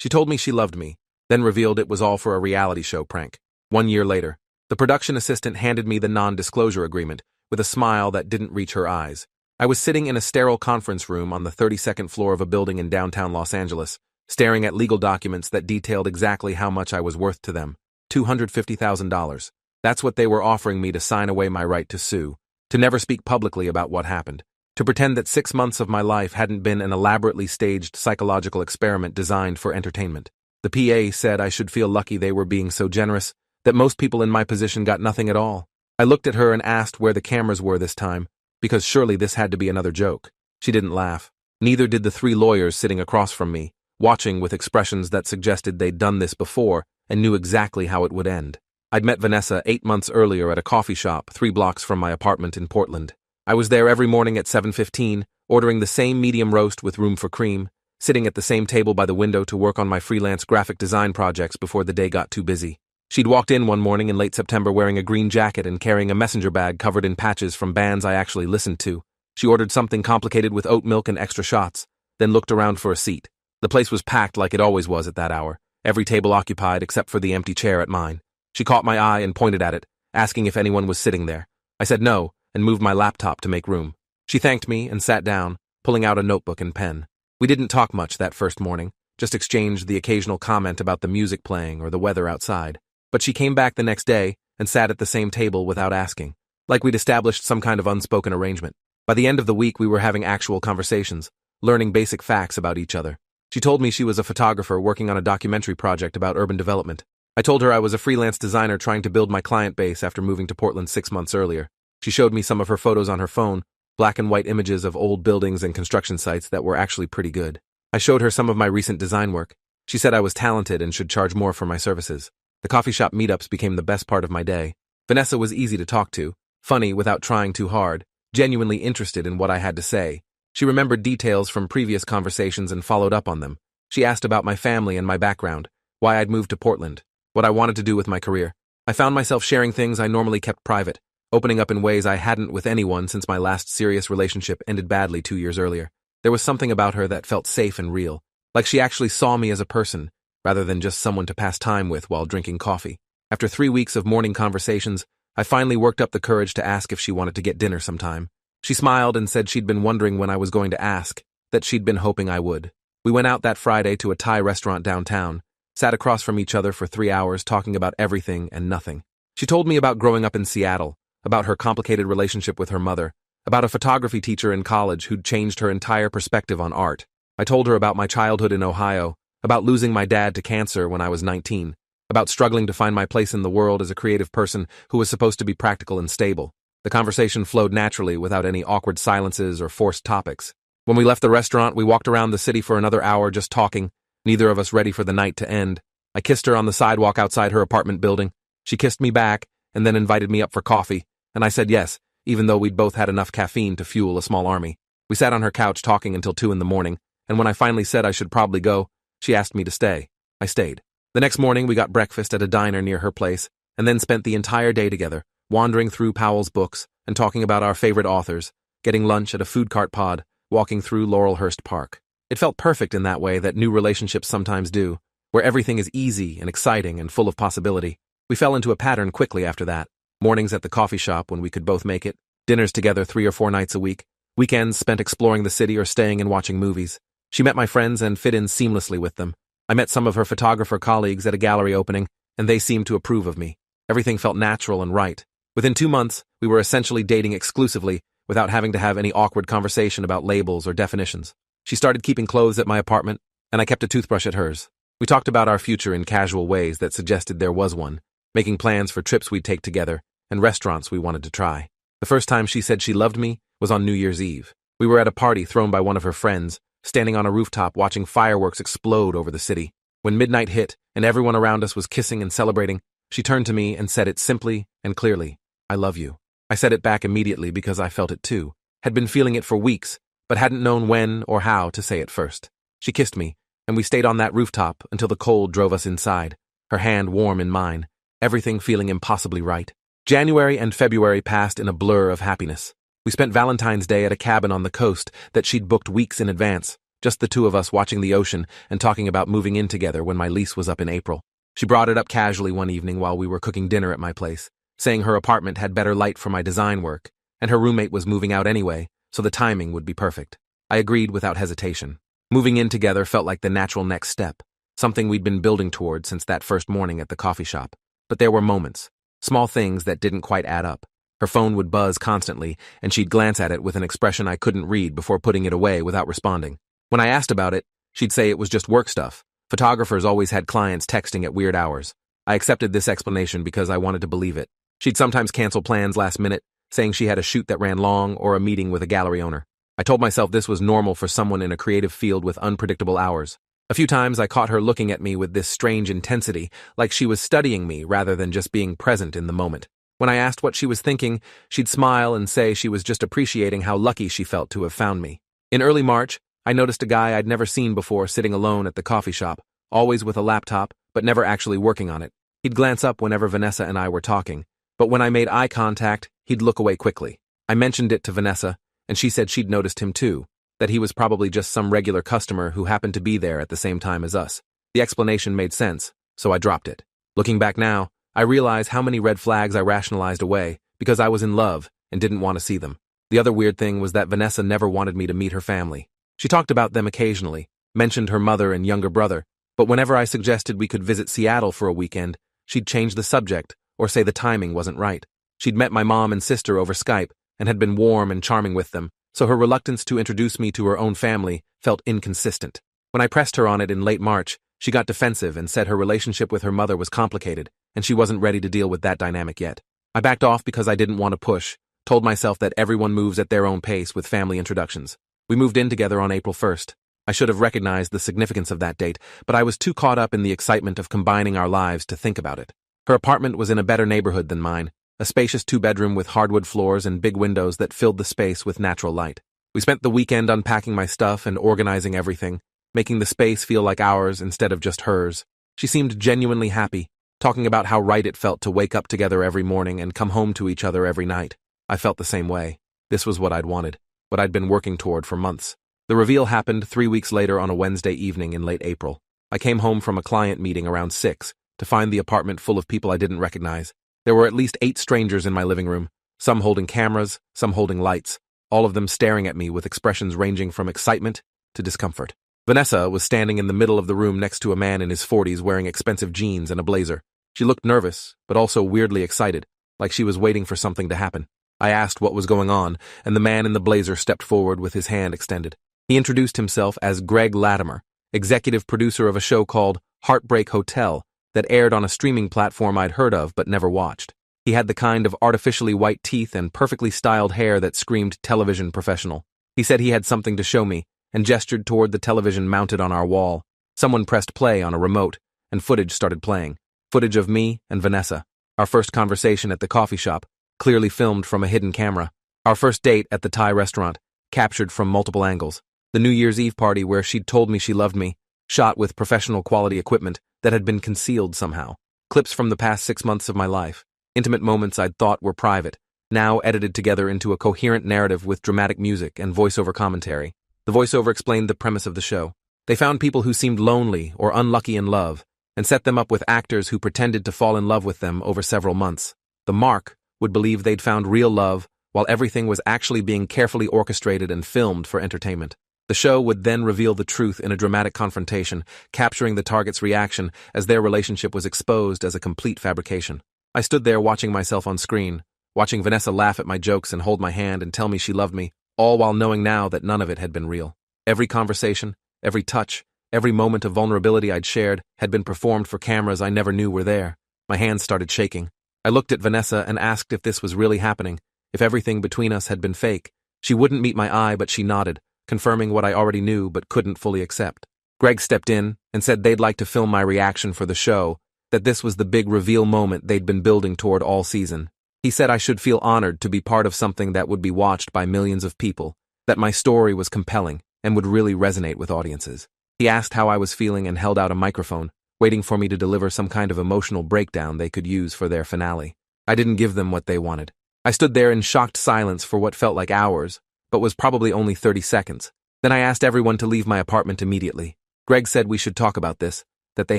She told me she loved me, then revealed it was all for a reality show prank. 1 year later, the production assistant handed me the non-disclosure agreement with a smile that didn't reach her eyes. I was sitting in a sterile conference room on the 32nd floor of a building in downtown Los Angeles, staring at legal documents that detailed exactly how much I was worth to them. $250,000. That's what they were offering me to sign away my right to sue, to never speak publicly about what happened, to pretend that 6 months of my life hadn't been an elaborately staged psychological experiment designed for entertainment. The PA said I should feel lucky they were being so generous, that most people in my position got nothing at all. I looked at her and asked where the cameras were this time, because surely this had to be another joke. She didn't laugh. Neither did the 3 lawyers sitting across from me, watching with expressions that suggested they'd done this before and knew exactly how it would end. I'd met Vanessa 8 months earlier at a coffee shop 3 blocks from my apartment in Portland. I was there every morning at 7:15, ordering the same medium roast with room for cream, sitting at the same table by the window to work on my freelance graphic design projects before the day got too busy. She'd walked in one morning in late September wearing a green jacket and carrying a messenger bag covered in patches from bands I actually listened to. She ordered something complicated with oat milk and extra shots, then looked around for a seat. The place was packed like it always was at that hour, every table occupied except for the empty chair at mine. She caught my eye and pointed at it, asking if anyone was sitting there. I said no, and moved my laptop to make room. She thanked me and sat down, pulling out a notebook and pen. We didn't talk much that first morning, just exchanged the occasional comment about the music playing or the weather outside. But she came back the next day and sat at the same table without asking, like we'd established some kind of unspoken arrangement. By the end of the week, we were having actual conversations, learning basic facts about each other. She told me she was a photographer working on a documentary project about urban development. I told her I was a freelance designer trying to build my client base after moving to Portland 6 months earlier. She showed me some of her photos on her phone, black and white images of old buildings and construction sites that were actually pretty good. I showed her some of my recent design work. She said I was talented and should charge more for my services. The coffee shop meetups became the best part of my day. Vanessa was easy to talk to, funny without trying too hard, genuinely interested in what I had to say. She remembered details from previous conversations and followed up on them. She asked about my family and my background, why I'd moved to Portland, what I wanted to do with my career. I found myself sharing things I normally kept private, opening up in ways I hadn't with anyone since my last serious relationship ended badly 2 years earlier. There was something about her that felt safe and real, like she actually saw me as a person, rather than just someone to pass time with while drinking coffee. After 3 weeks of morning conversations, I finally worked up the courage to ask if she wanted to get dinner sometime. She smiled and said she'd been wondering when I was going to ask, that she'd been hoping I would. We went out that Friday to a Thai restaurant downtown, sat across from each other for 3 hours talking about everything and nothing. She told me about growing up in Seattle, about her complicated relationship with her mother, about a photography teacher in college who'd changed her entire perspective on art. I told her about my childhood in Ohio, about losing my dad to cancer when I was 19, about struggling to find my place in the world as a creative person who was supposed to be practical and stable. The conversation flowed naturally without any awkward silences or forced topics. When we left the restaurant, we walked around the city for another hour just talking, neither of us ready for the night to end. I kissed her on the sidewalk outside her apartment building. She kissed me back and then invited me up for coffee, and I said yes, even though we'd both had enough caffeine to fuel a small army. We sat on her couch talking until 2 a.m, and when I finally said I should probably go, she asked me to stay. I stayed. The next morning, we got breakfast at a diner near her place, and then spent the entire day together, wandering through Powell's books and talking about our favorite authors, getting lunch at a food cart pod, walking through Laurelhurst Park. It felt perfect in that way that new relationships sometimes do, where everything is easy and exciting and full of possibility. We fell into a pattern quickly after that. Mornings at the coffee shop when we could both make it, dinners together 3 or 4 nights a week, weekends spent exploring the city or staying and watching movies. She met my friends and fit in seamlessly with them. I met some of her photographer colleagues at a gallery opening, and they seemed to approve of me. Everything felt natural and right. Within 2 months, we were essentially dating exclusively without having to have any awkward conversation about labels or definitions. She started keeping clothes at my apartment, and I kept a toothbrush at hers. We talked about our future in casual ways that suggested there was one, making plans for trips we'd take together and restaurants we wanted to try. The first time she said she loved me was on New Year's Eve. We were at a party thrown by one of her friends, standing on a rooftop watching fireworks explode over the city. When midnight hit and everyone around us was kissing and celebrating, she turned to me and said it simply and clearly, "I love you." I said it back immediately because I felt it too, had been feeling it for weeks, but hadn't known when or how to say it first. She kissed me, and we stayed on that rooftop until the cold drove us inside, her hand warm in mine, everything feeling impossibly right. January and February passed in a blur of happiness. We spent Valentine's Day at a cabin on the coast that she'd booked weeks in advance, just the two of us watching the ocean and talking about moving in together when my lease was up in April. She brought it up casually one evening while we were cooking dinner at my place, saying her apartment had better light for my design work, and her roommate was moving out anyway, so the timing would be perfect. I agreed without hesitation. Moving in together felt like the natural next step, something we'd been building toward since that first morning at the coffee shop. But there were moments, small things that didn't quite add up. Her phone would buzz constantly, and she'd glance at it with an expression I couldn't read before putting it away without responding. When I asked about it, she'd say it was just work stuff. Photographers always had clients texting at weird hours. I accepted this explanation because I wanted to believe it. She'd sometimes cancel plans last minute, saying she had a shoot that ran long or a meeting with a gallery owner. I told myself this was normal for someone in a creative field with unpredictable hours. A few times I caught her looking at me with this strange intensity, like she was studying me rather than just being present in the moment. When I asked what she was thinking, she'd smile and say she was just appreciating how lucky she felt to have found me. In early March, I noticed a guy I'd never seen before sitting alone at the coffee shop, always with a laptop, but never actually working on it. He'd glance up whenever Vanessa and I were talking, but when I made eye contact, he'd look away quickly. I mentioned it to Vanessa, and she said she'd noticed him too, that he was probably just some regular customer who happened to be there at the same time as us. The explanation made sense, so I dropped it. Looking back now, I realize how many red flags I rationalized away because I was in love and didn't want to see them. The other weird thing was that Vanessa never wanted me to meet her family. She talked about them occasionally, mentioned her mother and younger brother, but whenever I suggested we could visit Seattle for a weekend, she'd change the subject or say the timing wasn't right. She'd met my mom and sister over Skype and had been warm and charming with them, so her reluctance to introduce me to her own family felt inconsistent. When I pressed her on it in late March, she got defensive and said her relationship with her mother was complicated, and she wasn't ready to deal with that dynamic yet. I backed off because I didn't want to push, told myself that everyone moves at their own pace with family introductions. We moved in together on April 1st. I should have recognized the significance of that date, but I was too caught up in the excitement of combining our lives to think about it. Her apartment was in a better neighborhood than mine, a spacious two-bedroom with hardwood floors and big windows that filled the space with natural light. We spent the weekend unpacking my stuff and organizing everything, making the space feel like ours instead of just hers. She seemed genuinely happy, talking about how right it felt to wake up together every morning and come home to each other every night. I felt the same way. This was what I'd wanted, what I'd been working toward for months. The reveal happened 3 weeks later on a Wednesday evening in late April. I came home from a client meeting around 6 to find the apartment full of people I didn't recognize. There were at least 8 strangers in my living room, some holding cameras, some holding lights, all of them staring at me with expressions ranging from excitement to discomfort. Vanessa was standing in the middle of the room next to a man in his 40s wearing expensive jeans and a blazer. She looked nervous, but also weirdly excited, like she was waiting for something to happen. I asked what was going on, and the man in the blazer stepped forward with his hand extended. He introduced himself as Greg Latimer, executive producer of a show called Heartbreak Hotel that aired on a streaming platform I'd heard of but never watched. He had the kind of artificially white teeth and perfectly styled hair that screamed television professional. He said he had something to show me and gestured toward the television mounted on our wall. Someone pressed play on a remote, and footage started playing. Footage of me and Vanessa, our first conversation at the coffee shop, clearly filmed from a hidden camera. Our first date at the Thai restaurant, captured from multiple angles. The New Year's Eve party where she'd told me she loved me, shot with professional quality equipment that had been concealed somehow. Clips from the past 6 months of my life. Intimate moments I'd thought were private, now edited together into a coherent narrative with dramatic music and voiceover commentary. The voiceover explained the premise of the show. They found people who seemed lonely or unlucky in love, and set them up with actors who pretended to fall in love with them over several months. The mark would believe they'd found real love, while everything was actually being carefully orchestrated and filmed for entertainment. The show would then reveal the truth in a dramatic confrontation, capturing the target's reaction as their relationship was exposed as a complete fabrication. I stood there watching myself on screen, watching Vanessa laugh at my jokes and hold my hand and tell me she loved me, all while knowing now that none of it had been real. Every conversation, every touch, every moment of vulnerability I'd shared had been performed for cameras I never knew were there. My hands started shaking. I looked at Vanessa and asked if this was really happening, if everything between us had been fake. She wouldn't meet my eye, but she nodded, confirming what I already knew but couldn't fully accept. Greg stepped in and said they'd like to film my reaction for the show, that this was the big reveal moment they'd been building toward all season. He said I should feel honored to be part of something that would be watched by millions of people, that my story was compelling and would really resonate with audiences. He asked how I was feeling and held out a microphone, waiting for me to deliver some kind of emotional breakdown they could use for their finale. I didn't give them what they wanted. I stood there in shocked silence for what felt like hours, but was probably only 30 seconds, Then I asked everyone to leave my apartment immediately. Greg said we should talk about this, that they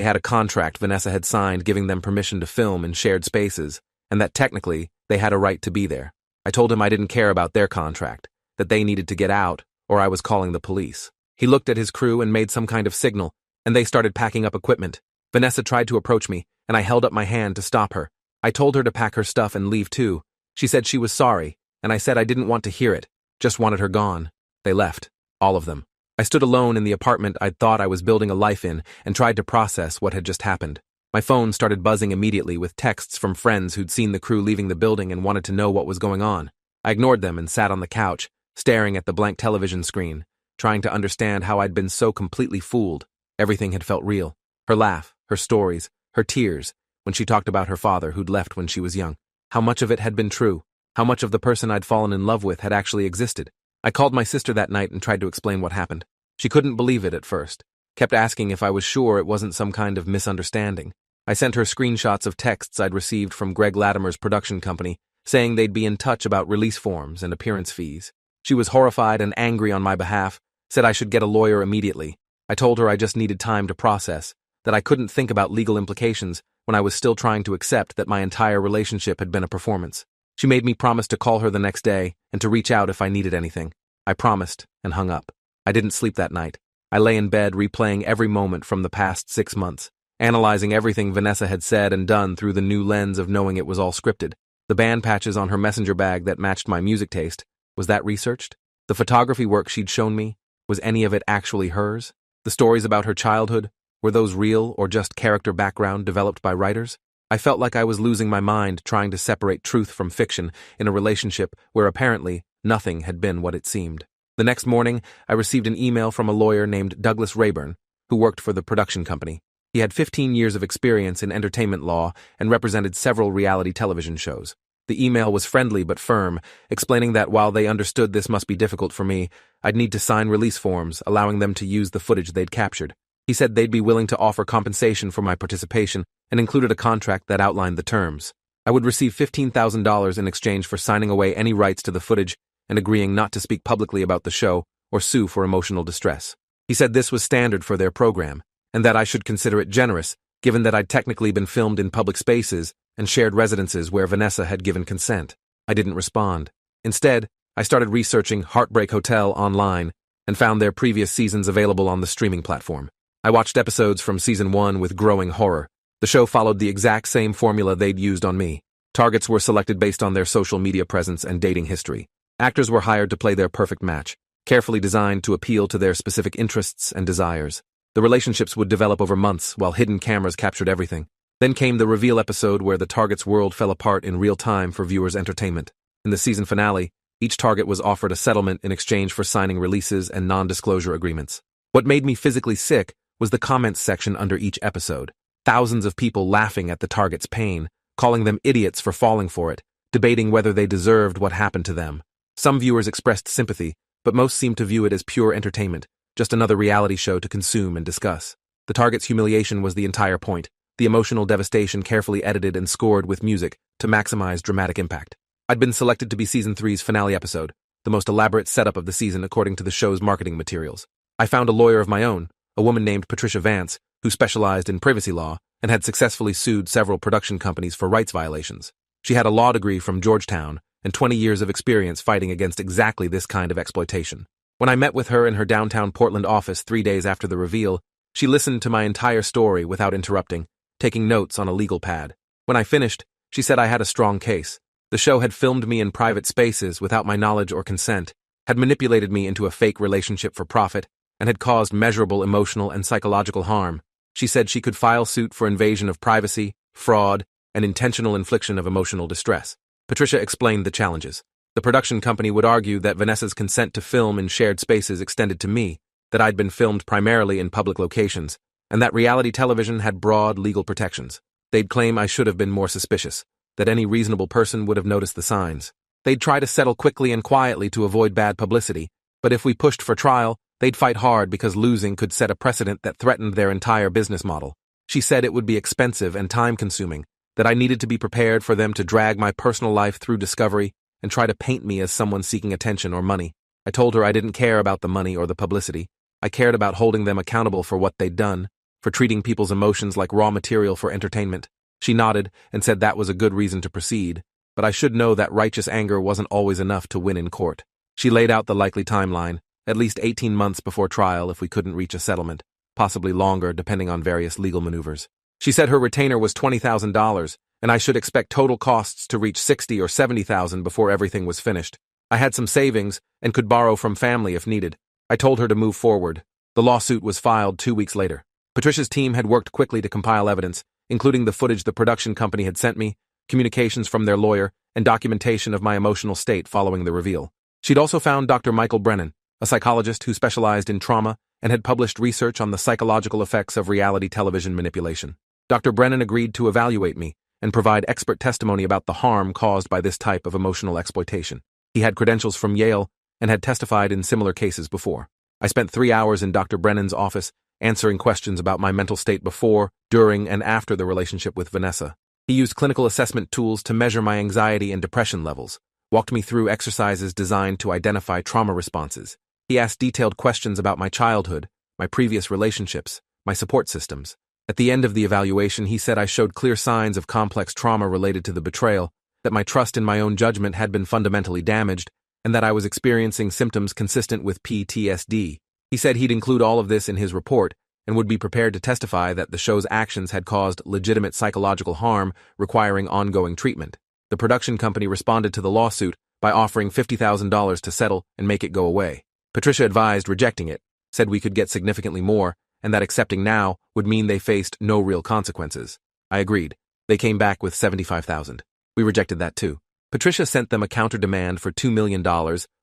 had a contract Vanessa had signed giving them permission to film in shared spaces, and that technically they had a right to be there. I told him I didn't care about their contract, that they needed to get out, or I was calling the police. He looked at his crew and made some kind of signal, and they started packing up equipment. Vanessa tried to approach me, and I held up my hand to stop her. I told her to pack her stuff and leave too. She said she was sorry, and I said I didn't want to hear it, just wanted her gone. They left, all of them. I stood alone in the apartment I'd thought I was building a life in and tried to process what had just happened. My phone started buzzing immediately with texts from friends who'd seen the crew leaving the building and wanted to know what was going on. I ignored them and sat on the couch, staring at the blank television screen, trying to understand how I'd been so completely fooled. Everything had felt real. Her laugh, her stories, her tears, when she talked about her father who'd left when she was young. How much of it had been true? How much of the person I'd fallen in love with had actually existed? I called my sister that night and tried to explain what happened. She couldn't believe it at first, kept asking if I was sure it wasn't some kind of misunderstanding. I sent her screenshots of texts I'd received from Greg Latimer's production company, saying they'd be in touch about release forms and appearance fees. She was horrified and angry on my behalf, said I should get a lawyer immediately. I told her I just needed time to process, that I couldn't think about legal implications when I was still trying to accept that my entire relationship had been a performance. She made me promise to call her the next day and to reach out if I needed anything. I promised and hung up. I didn't sleep that night. I lay in bed replaying every moment from the past 6 months, analyzing everything Vanessa had said and done through the new lens of knowing it was all scripted. The band patches on her messenger bag that matched my music taste, was that researched? The photography work she'd shown me, was any of it actually hers? The stories about her childhood, were those real or just character background developed by writers? I felt like I was losing my mind trying to separate truth from fiction in a relationship where apparently nothing had been what it seemed. The next morning, I received an email from a lawyer named Douglas Rayburn, who worked for the production company. He had 15 years of experience in entertainment law and represented several reality television shows. The email was friendly but firm, explaining that while they understood this must be difficult for me, I'd need to sign release forms allowing them to use the footage they'd captured. He said they'd be willing to offer compensation for my participation and included a contract that outlined the terms. I would receive $15,000 in exchange for signing away any rights to the footage and agreeing not to speak publicly about the show or sue for emotional distress. He said this was standard for their program, and that I should consider it generous, given that I'd technically been filmed in public spaces and shared residences where Vanessa had given consent. I didn't respond. Instead, I started researching Heartbreak Hotel online and found their previous seasons available on the streaming platform. I watched episodes from season 1 with growing horror. The show followed the exact same formula they'd used on me. Targets were selected based on their social media presence and dating history. Actors were hired to play their perfect match, carefully designed to appeal to their specific interests and desires. The relationships would develop over months while hidden cameras captured everything. Then came the reveal episode where the target's world fell apart in real time for viewers' entertainment. In the season finale, each target was offered a settlement in exchange for signing releases and non-disclosure agreements. What made me physically sick was the comments section under each episode. Thousands of people laughing at the target's pain, calling them idiots for falling for it, debating whether they deserved what happened to them. Some viewers expressed sympathy, but most seemed to view it as pure entertainment, just another reality show to consume and discuss. The target's humiliation was the entire point, the emotional devastation carefully edited and scored with music to maximize dramatic impact. I'd been selected to be season 3's finale episode, the most elaborate setup of the season according to the show's marketing materials. I found a lawyer of my own, a woman named Patricia Vance, who specialized in privacy law and had successfully sued several production companies for rights violations. She had a law degree from Georgetown and 20 years of experience fighting against exactly this kind of exploitation. When I met with her in her downtown Portland office 3 days after the reveal, she listened to my entire story without interrupting, taking notes on a legal pad. When I finished, she said I had a strong case. The show had filmed me in private spaces without my knowledge or consent, had manipulated me into a fake relationship for profit, and had caused measurable emotional and psychological harm. She said she could file suit for invasion of privacy, fraud, and intentional infliction of emotional distress. Patricia explained the challenges. The production company would argue that Vanessa's consent to film in shared spaces extended to me, that I'd been filmed primarily in public locations, and that reality television had broad legal protections. They'd claim I should have been more suspicious, that any reasonable person would have noticed the signs. They'd try to settle quickly and quietly to avoid bad publicity, but if we pushed for trial, they'd fight hard because losing could set a precedent that threatened their entire business model. She said it would be expensive and time-consuming, that I needed to be prepared for them to drag my personal life through discovery and try to paint me as someone seeking attention or money. I told her I didn't care about the money or the publicity. I cared about holding them accountable for what they'd done, for treating people's emotions like raw material for entertainment. She nodded and said that was a good reason to proceed, but I should know that righteous anger wasn't always enough to win in court. She laid out the likely timeline, at least 18 months before trial if we couldn't reach a settlement, possibly longer depending on various legal maneuvers. She said her retainer was $20,000, and I should expect total costs to reach $60,000 or $70,000 before everything was finished. I had some savings and could borrow from family if needed. I told her to move forward. The lawsuit was filed 2 weeks later. Patricia's team had worked quickly to compile evidence, including the footage the production company had sent me, communications from their lawyer, and documentation of my emotional state following the reveal. She'd also found Dr. Michael Brennan, a psychologist who specialized in trauma and had published research on the psychological effects of reality television manipulation. Dr. Brennan agreed to evaluate me and provide expert testimony about the harm caused by this type of emotional exploitation. He had credentials from Yale and had testified in similar cases before. I spent 3 hours in Dr. Brennan's office answering questions about my mental state before, during, and after the relationship with Vanessa. He used clinical assessment tools to measure my anxiety and depression levels, walked me through exercises designed to identify trauma responses. He asked detailed questions about my childhood, my previous relationships, my support systems. At the end of the evaluation, he said I showed clear signs of complex trauma related to the betrayal, that my trust in my own judgment had been fundamentally damaged, and that I was experiencing symptoms consistent with PTSD. He said he'd include all of this in his report and would be prepared to testify that the show's actions had caused legitimate psychological harm requiring ongoing treatment. The production company responded to the lawsuit by offering $50,000 to settle and make it go away. Patricia advised rejecting it, said we could get significantly more, and that accepting now would mean they faced no real consequences. I agreed. They came back with $75,000. We rejected that too. Patricia sent them a counter-demand for $2 million,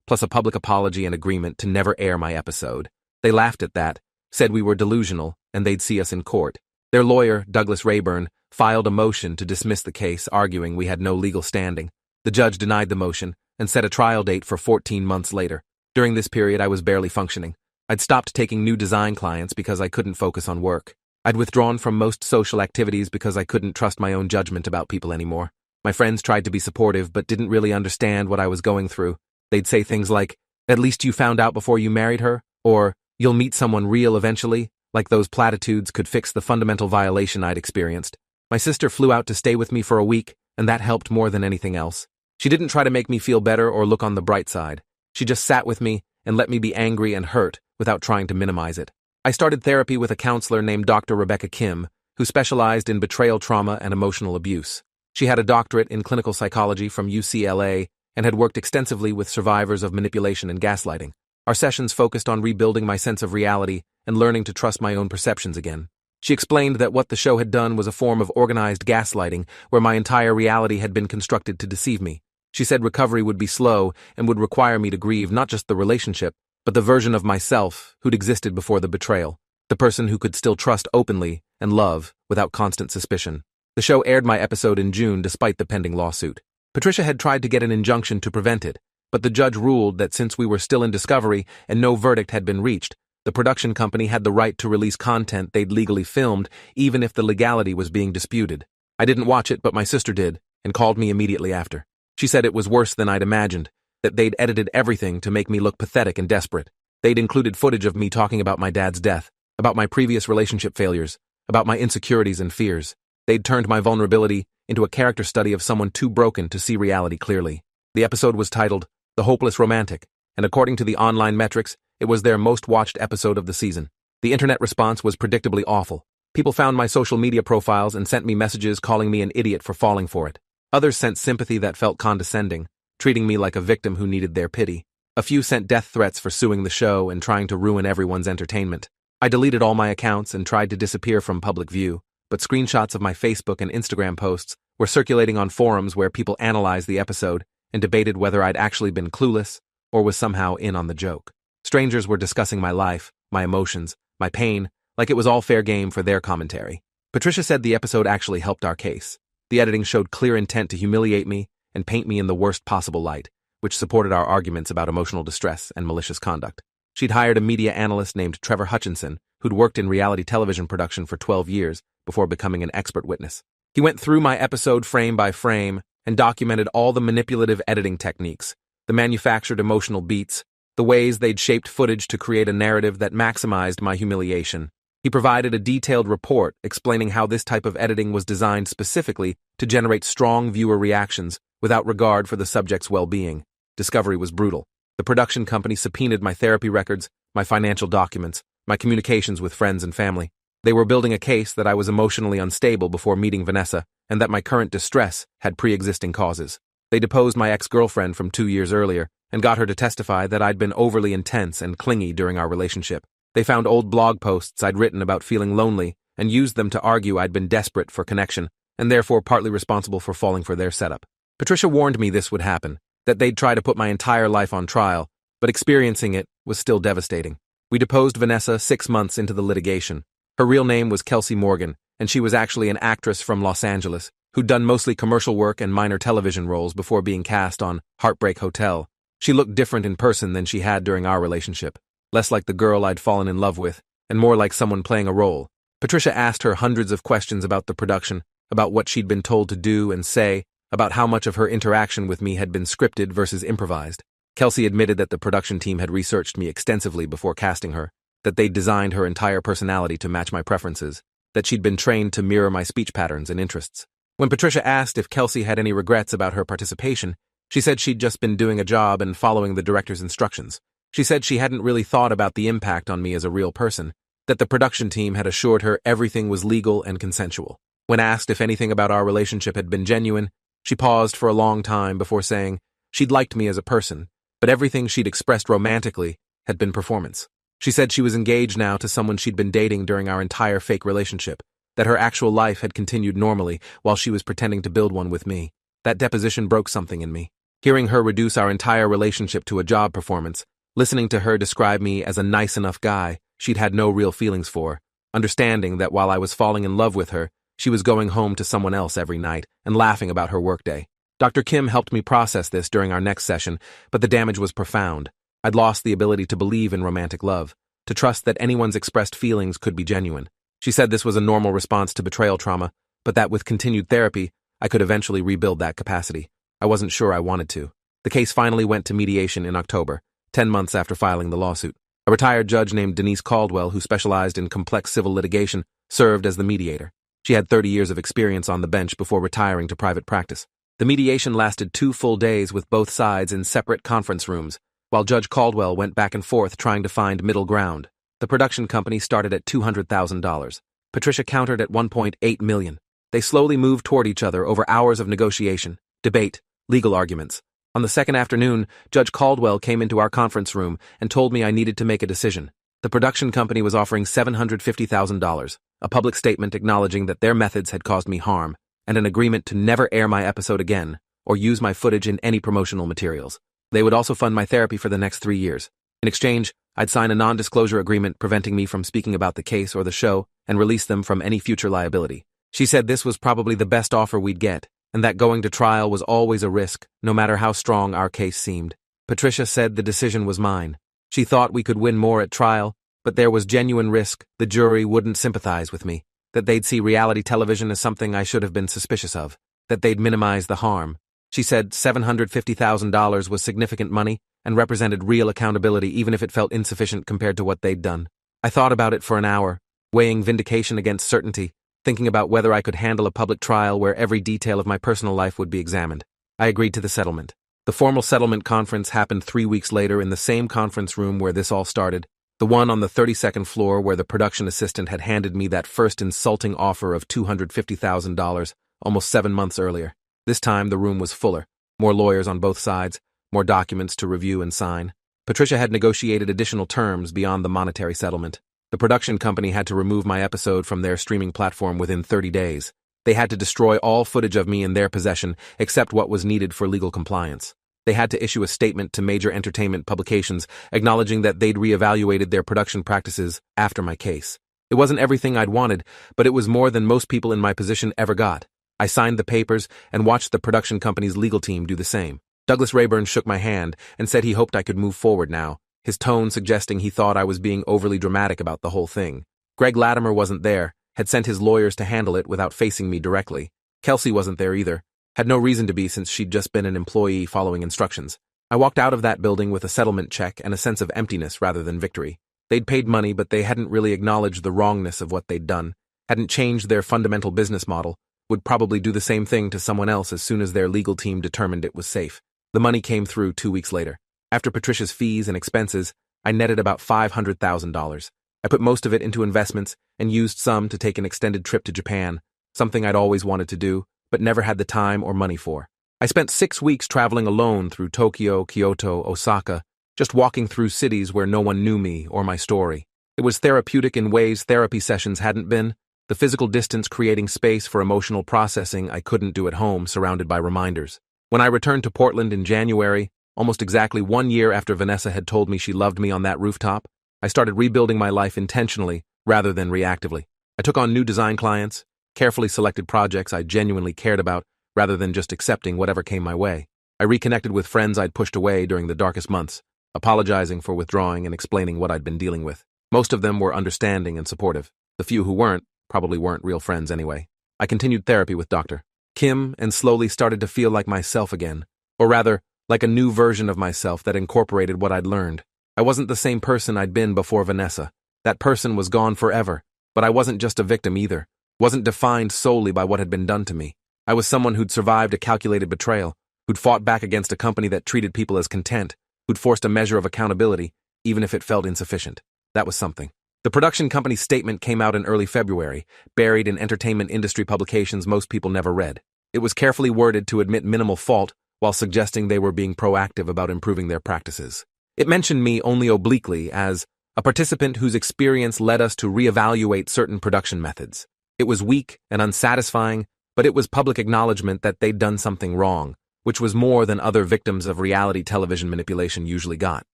plus a public apology and agreement to never air my episode. They laughed at that, said we were delusional, and they'd see us in court. Their lawyer, Douglas Rayburn, filed a motion to dismiss the case, arguing we had no legal standing. The judge denied the motion and set a trial date for 14 months later. During this period, I was barely functioning. I'd stopped taking new design clients because I couldn't focus on work. I'd withdrawn from most social activities because I couldn't trust my own judgment about people anymore. My friends tried to be supportive but didn't really understand what I was going through. They'd say things like, "At least you found out before you married her," or "You'll meet someone real eventually," like those platitudes could fix the fundamental violation I'd experienced. My sister flew out to stay with me for a week, and that helped more than anything else. She didn't try to make me feel better or look on the bright side. She just sat with me and let me be angry and hurt without trying to minimize it. I started therapy with a counselor named Dr. Rebecca Kim, who specialized in betrayal trauma and emotional abuse. She had a doctorate in clinical psychology from UCLA and had worked extensively with survivors of manipulation and gaslighting. Our sessions focused on rebuilding my sense of reality and learning to trust my own perceptions again. She explained that what the show had done was a form of organized gaslighting where my entire reality had been constructed to deceive me. She said recovery would be slow and would require me to grieve not just the relationship, but the version of myself who'd existed before the betrayal, the person who could still trust openly and love without constant suspicion. The show aired my episode in June despite the pending lawsuit. Patricia had tried to get an injunction to prevent it, but the judge ruled that since we were still in discovery and no verdict had been reached, the production company had the right to release content they'd legally filmed, even if the legality was being disputed. I didn't watch it, but my sister did, and called me immediately after. She said it was worse than I'd imagined, that they'd edited everything to make me look pathetic and desperate. They'd included footage of me talking about my dad's death, about my previous relationship failures, about my insecurities and fears. They'd turned my vulnerability into a character study of someone too broken to see reality clearly. The episode was titled The Hopeless Romantic, and according to the online metrics, it was their most watched episode of the season. The internet response was predictably awful. People found my social media profiles and sent me messages calling me an idiot for falling for it. Others sent sympathy that felt condescending, treating me like a victim who needed their pity. A few sent death threats for suing the show and trying to ruin everyone's entertainment. I deleted all my accounts and tried to disappear from public view, but screenshots of my Facebook and Instagram posts were circulating on forums where people analyzed the episode and debated whether I'd actually been clueless or was somehow in on the joke. Strangers were discussing my life, my emotions, my pain, like it was all fair game for their commentary. Patricia said the episode actually helped our case. The editing showed clear intent to humiliate me and paint me in the worst possible light, which supported our arguments about emotional distress and malicious conduct. She'd hired a media analyst named Trevor Hutchinson, who'd worked in reality television production for 12 years before becoming an expert witness. He went through my episode frame by frame and documented all the manipulative editing techniques, the manufactured emotional beats, the ways they'd shaped footage to create a narrative that maximized my humiliation. He provided a detailed report explaining how this type of editing was designed specifically to generate strong viewer reactions without regard for the subject's well-being. Discovery was brutal. The production company subpoenaed my therapy records, my financial documents, my communications with friends and family. They were building a case that I was emotionally unstable before meeting Vanessa and that my current distress had pre-existing causes. They deposed my ex-girlfriend from 2 years earlier and got her to testify that I'd been overly intense and clingy during our relationship. They found old blog posts I'd written about feeling lonely and used them to argue I'd been desperate for connection and therefore partly responsible for falling for their setup. Patricia warned me this would happen, that they'd try to put my entire life on trial, but experiencing it was still devastating. We deposed Vanessa 6 months into the litigation. Her real name was Kelsey Morgan, and she was actually an actress from Los Angeles who'd done mostly commercial work and minor television roles before being cast on Heartbreak Hotel. She looked different in person than she had during our relationship, less like the girl I'd fallen in love with, and more like someone playing a role. Patricia asked her hundreds of questions about the production, about what she'd been told to do and say, about how much of her interaction with me had been scripted versus improvised. Kelsey admitted that the production team had researched me extensively before casting her, that they'd designed her entire personality to match my preferences, that she'd been trained to mirror my speech patterns and interests. When Patricia asked if Kelsey had any regrets about her participation, she said she'd just been doing a job and following the director's instructions. She said she hadn't really thought about the impact on me as a real person, that the production team had assured her everything was legal and consensual. When asked if anything about our relationship had been genuine, she paused for a long time before saying she'd liked me as a person, but everything she'd expressed romantically had been performance. She said she was engaged now to someone she'd been dating during our entire fake relationship, that her actual life had continued normally while she was pretending to build one with me. That deposition broke something in me. Hearing her reduce our entire relationship to a job performance, listening to her describe me as a nice enough guy she'd had no real feelings for, understanding that while I was falling in love with her, she was going home to someone else every night and laughing about her workday. Dr. Kim helped me process this during our next session, but the damage was profound. I'd lost the ability to believe in romantic love, to trust that anyone's expressed feelings could be genuine. She said this was a normal response to betrayal trauma, but that with continued therapy, I could eventually rebuild that capacity. I wasn't sure I wanted to. The case finally went to mediation in October, 10 months after filing the lawsuit. A retired judge named Denise Caldwell, who specialized in complex civil litigation, served as the mediator. She had 30 years of experience on the bench before retiring to private practice. The mediation lasted 2 full days with both sides in separate conference rooms, while Judge Caldwell went back and forth trying to find middle ground. The production company started at $200,000. Patricia countered at $1.8 million. They slowly moved toward each other over hours of negotiation, debate, legal arguments. On the second afternoon, Judge Caldwell came into our conference room and told me I needed to make a decision. The production company was offering $750,000, a public statement acknowledging that their methods had caused me harm, and an agreement to never air my episode again or use my footage in any promotional materials. They would also fund my therapy for the next 3 years. In exchange, I'd sign a non-disclosure agreement preventing me from speaking about the case or the show and release them from any future liability. She said this was probably the best offer we'd get, and that going to trial was always a risk, no matter how strong our case seemed. Patricia said the decision was mine. She thought we could win more at trial, but there was genuine risk the jury wouldn't sympathize with me, that they'd see reality television as something I should have been suspicious of, that they'd minimize the harm. She said $750,000 was significant money and represented real accountability even if it felt insufficient compared to what they'd done. I thought about it for an hour, weighing vindication against certainty, thinking about whether I could handle a public trial where every detail of my personal life would be examined. I agreed to the settlement. The formal settlement conference happened 3 weeks later in the same conference room where this all started, the one on the 32nd floor where the production assistant had handed me that first insulting offer of $250,000 almost 7 months earlier. This time the room was fuller, more lawyers on both sides, more documents to review and sign. Patricia had negotiated additional terms beyond the monetary settlement. The production company had to remove my episode from their streaming platform within 30 days. They had to destroy all footage of me in their possession except what was needed for legal compliance. They had to issue a statement to major entertainment publications acknowledging that they'd reevaluated their production practices after my case. It wasn't everything I'd wanted, but it was more than most people in my position ever got. I signed the papers and watched the production company's legal team do the same. Douglas Rayburn shook my hand and said he hoped I could move forward now, his tone suggesting he thought I was being overly dramatic about the whole thing. Greg Latimer wasn't there, had sent his lawyers to handle it without facing me directly. Kelsey wasn't there either, had no reason to be since she'd just been an employee following instructions. I walked out of that building with a settlement check and a sense of emptiness rather than victory. They'd paid money, but they hadn't really acknowledged the wrongness of what they'd done, hadn't changed their fundamental business model, would probably do the same thing to someone else as soon as their legal team determined it was safe. The money came through 2 weeks later. After Patricia's fees and expenses, I netted about $500,000. I put most of it into investments and used some to take an extended trip to Japan, something I'd always wanted to do, but never had the time or money for. I spent 6 weeks traveling alone through Tokyo, Kyoto, Osaka, just walking through cities where no one knew me or my story. It was therapeutic in ways therapy sessions hadn't been, the physical distance creating space for emotional processing I couldn't do at home surrounded by reminders. When I returned to Portland in January, almost exactly 1 year after Vanessa had told me she loved me on that rooftop, I started rebuilding my life intentionally rather than reactively. I took on new design clients, carefully selected projects I genuinely cared about rather than just accepting whatever came my way. I reconnected with friends I'd pushed away during the darkest months, apologizing for withdrawing and explaining what I'd been dealing with. Most of them were understanding and supportive. The few who weren't probably weren't real friends anyway. I continued therapy with Dr. Kim and slowly started to feel like myself again, or rather, like a new version of myself that incorporated what I'd learned. I wasn't the same person I'd been before Vanessa. That person was gone forever, but I wasn't just a victim either. Wasn't defined solely by what had been done to me. I was someone who'd survived a calculated betrayal, who'd fought back against a company that treated people as content, who'd forced a measure of accountability, even if it felt insufficient. That was something. The production company's statement came out in early February, buried in entertainment industry publications most people never read. It was carefully worded to admit minimal fault while suggesting they were being proactive about improving their practices. It mentioned me only obliquely as a participant whose experience led us to reevaluate certain production methods. It was weak and unsatisfying, but it was public acknowledgement that they'd done something wrong, which was more than other victims of reality television manipulation usually got.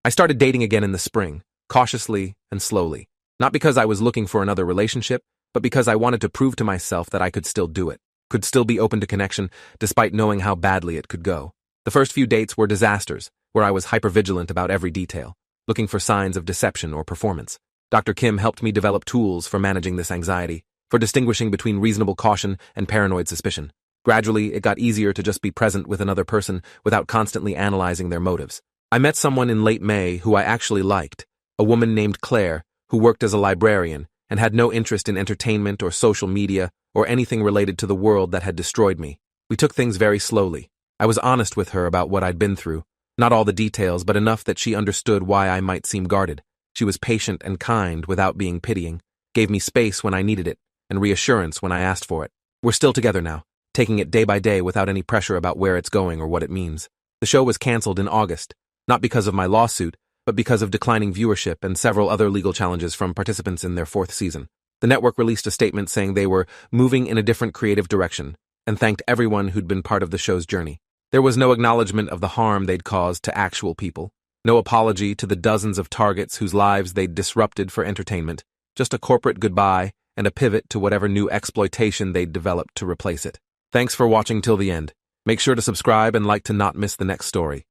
I started dating again in the spring, cautiously and slowly. Not because I was looking for another relationship, but because I wanted to prove to myself that I could still do it, could still be open to connection, despite knowing how badly it could go. The first few dates were disasters, where I was hypervigilant about every detail, looking for signs of deception or performance. Dr. Kim helped me develop tools for managing this anxiety, for distinguishing between reasonable caution and paranoid suspicion. Gradually, it got easier to just be present with another person without constantly analyzing their motives. I met someone in late May who I actually liked, a woman named Qley, who worked as a librarian and had no interest in entertainment or social media or anything related to the world that had destroyed me. We took things very slowly. I was honest with her about what I'd been through, not all the details, but enough that she understood why I might seem guarded. She was patient and kind without being pitying, gave me space when I needed it, and reassurance when I asked for it. We're still together now, taking it day by day without any pressure about where it's going or what it means. The show was canceled in August, not because of my lawsuit, but because of declining viewership and several other legal challenges from participants in their 4th season. The network released a statement saying they were moving in a different creative direction and thanked everyone who'd been part of the show's journey. There was no acknowledgement of the harm they'd caused to actual people, no apology to the dozens of targets whose lives they'd disrupted for entertainment, just a corporate goodbye and a pivot to whatever new exploitation they'd developed to replace it. Thanks for watching till the end. Make sure to subscribe and like to not miss the next story.